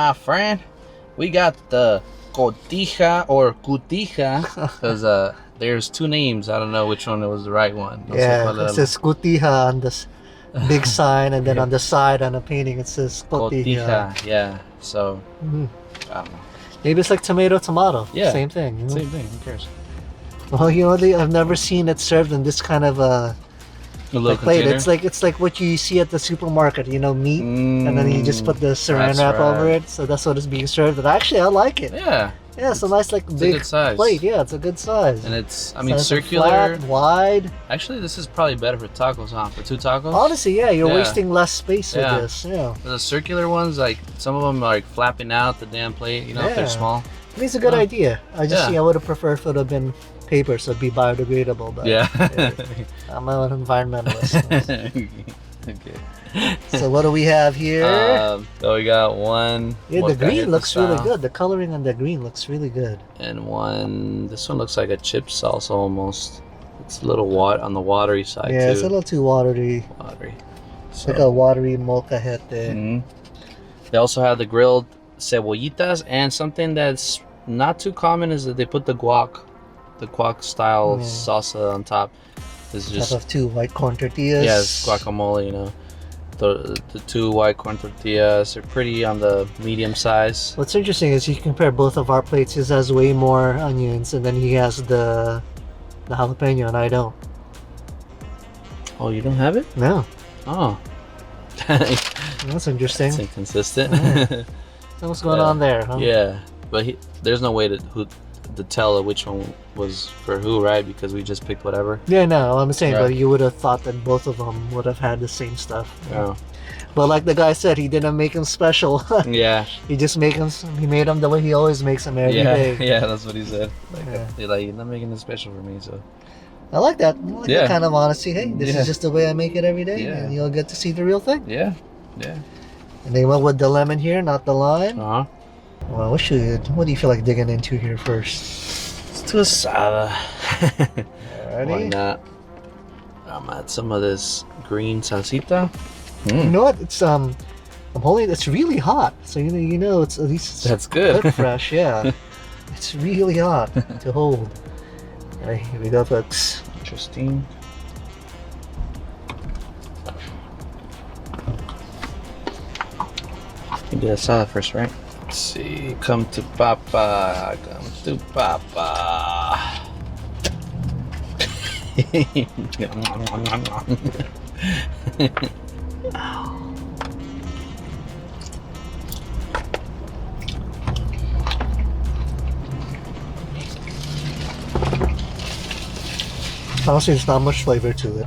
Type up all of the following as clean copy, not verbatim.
my friend. We got the Cotija or Cotija because there's two names. I don't know which one was the right one. Yeah, it says Cotija on this big sign, and then on the side on the painting it says Cotija. Yeah. So I don't know. Maybe it's like tomato. Yeah, same thing. You know? Same thing. Who cares? Well, you know, I've never seen it served in this kind of a little plate. container? It's like what you see at the supermarket. You know, meat, and then you just put the saran wrap over it. So that's what it's being served. But actually, I like it. Yeah. Yeah, it's a nice like It's big a good size. plate. Yeah, it's a good size. And it's, I So mean, it's circular. flat, wide. Actually, this is probably better for tacos, huh? For 2 tacos. Honestly, yeah, you're Yeah. wasting less space with Yeah. this. Yeah, The circular ones, like some of them are like flapping out the damn plate. You know, if they're Yeah. small. I think it's a good idea. I just Yeah. I would have preferred if it would have been paper, so it'd be biodegradable. But Yeah. I'm an environmentalist. Okay. So what do we have here? So we got one. Yeah, the green molcajete looks really style, good. The coloring on the green looks really good. And one. This one looks like a chip salsa almost. It's a little on the watery side Yeah, too. it's a little too watery. Watery. It's like a watery molcajete. Mhm. They also have the grilled cebollitas, and something that's not too common is that they put the guac style salsa on top. It's just Top of 2 white corn tortillas. yes, guacamole. You know, the 2 white corn tortillas are pretty on the medium size. What's interesting is you compare both of our plates. His has way more onions, and then he has the jalapeno, and I don't. Oh, you don't have it? No. Oh, That's interesting. it's inconsistent. So what's going on there, huh? Yeah, but there's no way to tell which one was for who, right? Because we just picked whatever. Yeah, no, I'm saying, Right. but you would have thought that both of them would have had the same stuff. Yeah. But like the guy said, he didn't make them special. Yeah. He just made them the way he always makes them every day. Yeah, that's what he said. Like, Yeah. you're not making it special for me, so. I like that. I like that kind of honesty. Hey, this Yeah. is just the way I make it every day, Yeah. and you'll get to see the real thing. Yeah. And they went with the lemon here, not the lime. Uh huh. Well, what do you feel like digging into here first? It's too asada. Alrighty. Why not? I'm at some of this green salsita. You know what? It's I'm holding. It's really hot, so you know it's at least That's good. cooked fresh. Yeah, it's really hot to hold. Alright, here we go, folks. Interesting. You do the salad first, right? Let's see. Come to Papa. Come to Papa. Honestly, there's not much flavor to it.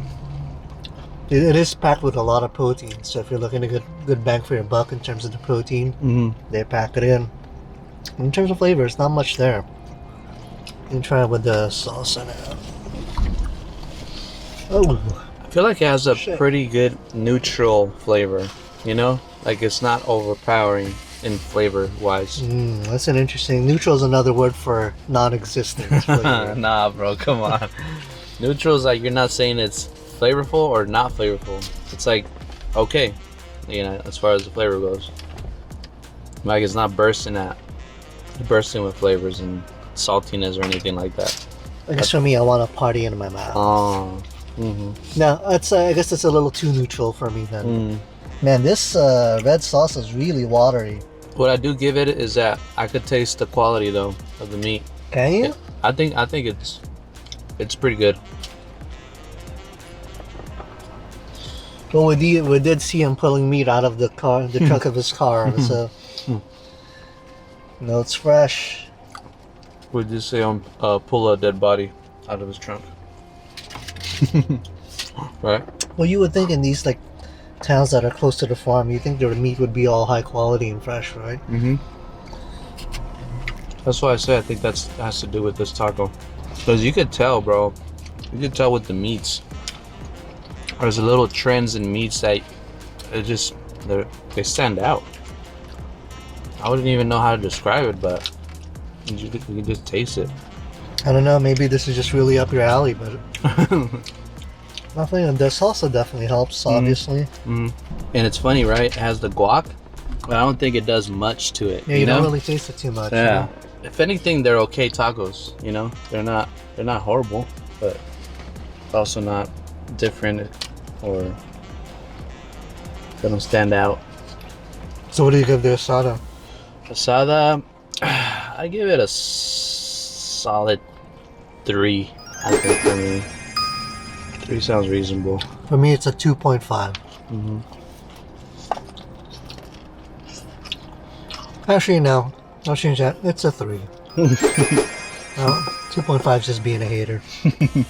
It is packed with a lot of protein, so if you're looking to get good bang for your buck in terms of the protein, they pack it in. In terms of flavor, it's not much there. You can try it with the salsa now. Oh, I feel like it has a pretty good neutral flavor, you know? Like it's not overpowering in flavor wise. that's an interesting. Neutral is another word for non-existent flavor. Nah, bro, come on. Neutral is like you're not saying it's flavorful or not flavorful. It's like okay, you know, as far as the flavor goes. Like it's not bursting with flavors and saltiness or anything like that. I guess for me, I want a party in my mouth. Oh. No, that's I guess it's a little too neutral for me then. Man, this red sauce is really watery. What I do give it is that I could taste the quality though of the meat. Can you? I think it's pretty good. Well, we did see him pulling meat out of the trunk of his car. So, no, it's fresh. Would you say pull a dead body out of his trunk? Right? Well, you would think in these like towns that are close to the farm, you think their meat would be all high quality and fresh, right? That's why I say I think that has to do with this taco, because you could tell, bro. You could tell with the meats. There's a little trends in meats that they stand out. I wouldn't even know how to describe it, but you can just taste it. I don't know. Maybe this is just really up your alley, but nothing. The salsa definitely helps, obviously. And it's funny, right? It has the guac, But I don't think it does much to it. Yeah, you don't really taste it too much. Yeah. You know? If anything, they're okay tacos. You know, they're not horrible, but also not different or they don't stand out. So what do you give the asada? Asada, I give it a solid 3. I think for me, 3 sounds reasonable. For me, it's a 2.5. Mm-hmm. Actually, no. I'll change that. It's a 3. 2.5 is just being a hater. It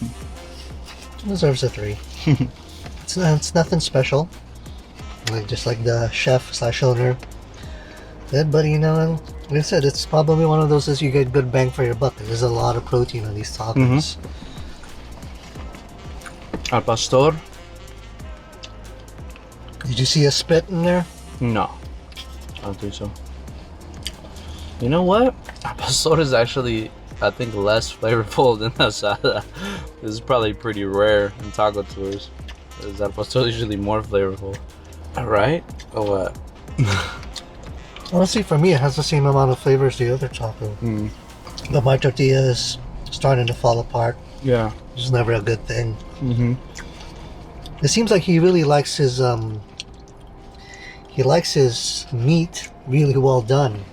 deserves a 3. It's nothing special. Just like the chef/owner did, but you know, like I said, it's probably one of those that you get good bang for your buck. There's a lot of protein on these tacos. Al pastor? Did you see a spit in there? No, I don't think so. You know what? Al pastor is actually, I think, less flavorful than asada. This is probably pretty rare in taco tours. Al pastor is usually more flavorful. Alright? Or what? Honestly, for me, it has the same amount of flavor as the other taco. But my tortilla is starting to fall apart. Yeah. Which is never a good thing. It seems like he really likes his meat really well done.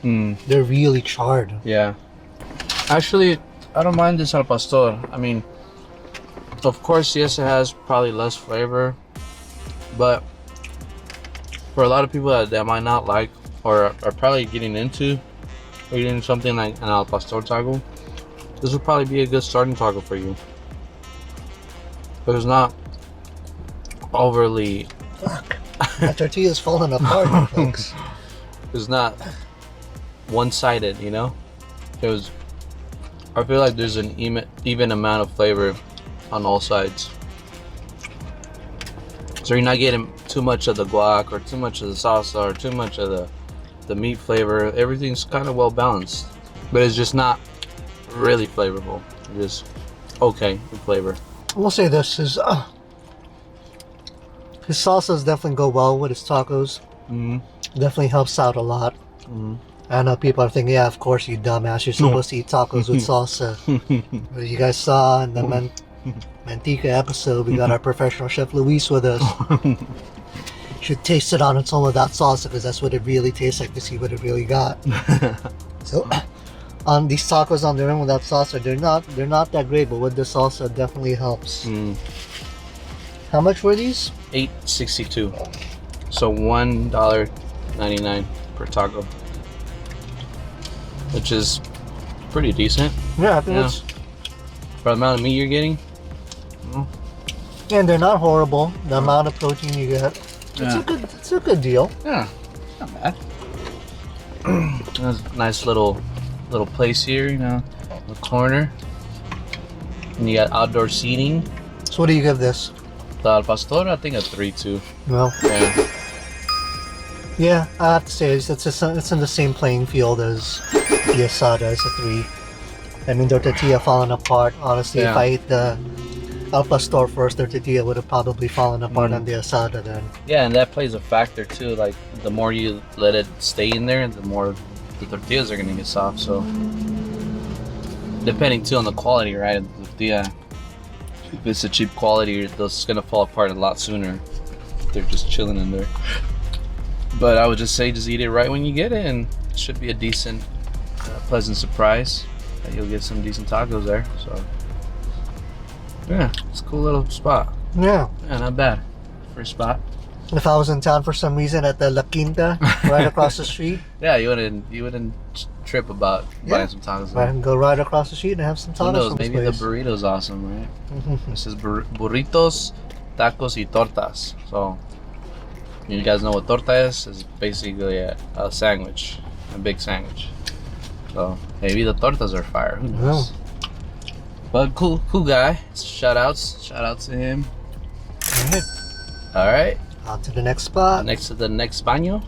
They're really charred. Yeah. Actually, I don't mind this al pastor. I mean, of course, yes, it has probably less flavor, but for a lot of people that might not like or are probably getting into eating something like an al pastor taco, this would probably be a good starting taco for you. But it's not overly... Fuck. My tortilla's falling apart, folks. It's not one-sided, you know? I feel like there's an even amount of flavor on all sides. So you're not getting too much of the guac or too much of the salsa or too much of the meat flavor. Everything's kind of well balanced, but it's just not really flavorful. It's just okay with flavor. We'll say this is his salsas definitely go well with his tacos. Definitely helps out a lot. I know people are thinking, yeah, of course, you dumbass, you're supposed to eat tacos with salsa. But you guys saw in the Manteca episode, we got our professional chef Luis with us. Should taste it on its own without salsa, because that's what it really tastes like, to see what it really got. So on these tacos on their own without salsa, they're not that great, but with the salsa, it definitely helps. How much were these? $8.62. So $1.99 per taco, which is pretty decent. Yeah, I think it's... For the amount of meat you're getting. And they're not horrible. The amount of protein you get, it's a good deal. Yeah, not bad. There's a nice little place here, you know, in the corner. And you got outdoor seating. So what do you give this? The al pastor, I think a 3-2. Well, Yeah. yeah, I have to say it's in the same playing field as the asada. It's a 3. I mean, their tortilla falling apart. Honestly, if I ate the al pastor first, their tortilla would have probably fallen apart on the asada then. Yeah, and that plays a factor too. Like, the more you let it stay in there, the more the tortillas are gonna get soft. So, depending too on the quality, right, of the tortilla. If it's a cheap quality, it's gonna fall apart a lot sooner. They're just chilling in there. But I would just say, just eat it right when you get it, and it should be a decent, pleasant surprise. You'll get some decent tacos there. So yeah, it's a cool little spot. Yeah, Not bad. First spot. if I was in town for some reason at the La Quinta, right across the street, Yeah, you wouldn't trip about buying some tacos I there. can go right across the street and have some Who tacos knows? from this Maybe the place. burrito's awesome, right? This is burritos, tacos, y tortas. So you guys know what torta is? It's basically a sandwich, a big sandwich. So maybe the tortas are fire. Who knows? But cool guy. Shout out to him. Alright, All right. on to the next spot. Next to the next baño.